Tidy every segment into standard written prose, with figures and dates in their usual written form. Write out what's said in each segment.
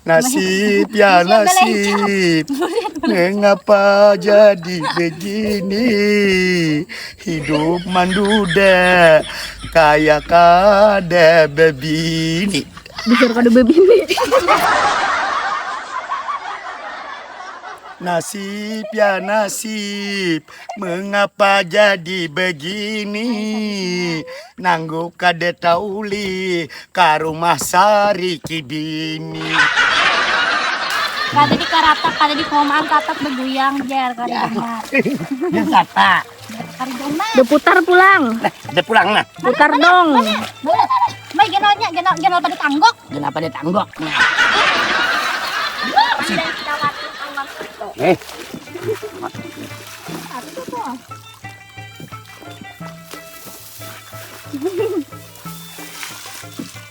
Nasib ya nasib, mengapa jadi begini? Hidup manduda, kayak kada bebini. Besar kada bebini. Nasib ya nasib, mengapa jadi begini? Nangguk kade tauli, ka rumah sari kibini. Kada di karatak, kada di komaan katak beguyang jar kada dengar. Ya kata. Kada dengar. Udah putar pulang. Udah pulang nah. Putar dong. Mai genolnya, genol pada tanggok. Kenapa dia tanggok?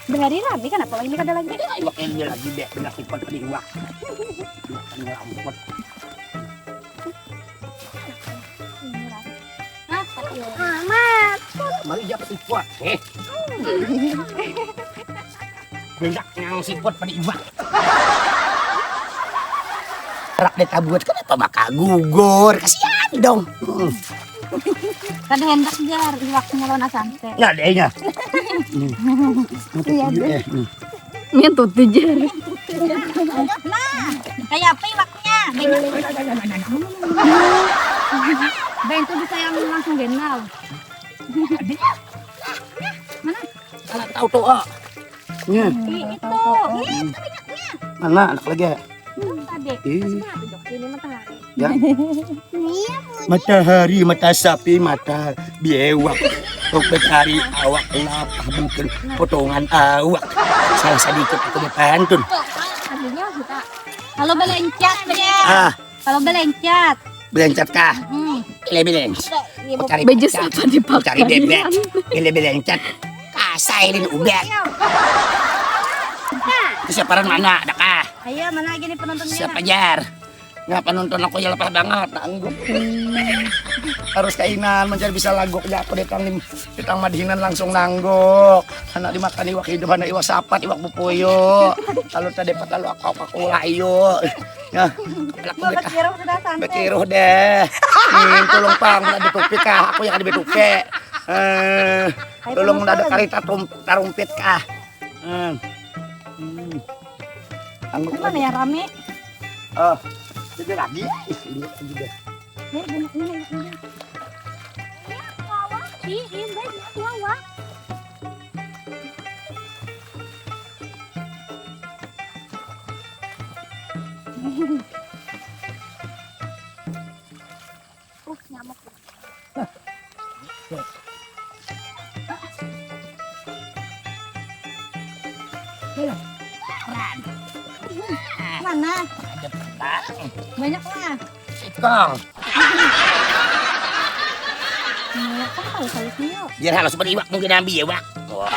Dengarin rame kan apa ini kada lagi? Iwak ini lagi deh, benak sipot ke iwak. Lampot. Amat. Mari dia sipot. Benak yang sipot pada iwak. Rak deta buat kenapa bakal gugur? Kasihan dong. Kada hendak jar iwaknya lawan asante. Nah, dehnya. Iya deh. Ngentut jar. Nah, kayak apa iwaknya? Ben tuh bisa yang langsung genal. Mana? Anak tahu tuh, oh. Nya. Itu. Mana anak lagi? Tadi. Ini matahari. Ya. Matahari, mata sapi, mata biewak. Topik hari awak kenapa mungkin potongan awak. Salah sedikit aku dipantun. Artinya kita. Kalau belencat ya. Kalau belencat. Belencat kah? Pilih cari Baju apa dipakai? cari bebek. Pilih-pilih kasailin ubat. Siapa mana? Ada kah? Ayo mana lagi nih penontonnya? Siapa jar? Nggak penonton aku ya lepas banget. Nanggung. Harus kainan mencari bisa lagok ya aku ditang madihinan langsung nanggok. Anak dimakan iwak hidup, anak iwak sapat, iwak pupuyo. Kalau tadi patalu aku layo. Ya, kepala aku bekiruh deh. Nih, tolong pang, nak ditupik kah? Aku yang ada ditupik. Tolong ada karita tarumpit kah? Mana ya rame? Oh, jadi lagi. Ini juga. Nih, banyak. Lawak sih, ini banyak lawak. Nyamuk. Mana? Banyak lah. Sikong. Banyak kan kalau niyo. Biar halus seperti iwak mungkin ambil ya, Wak. Wah.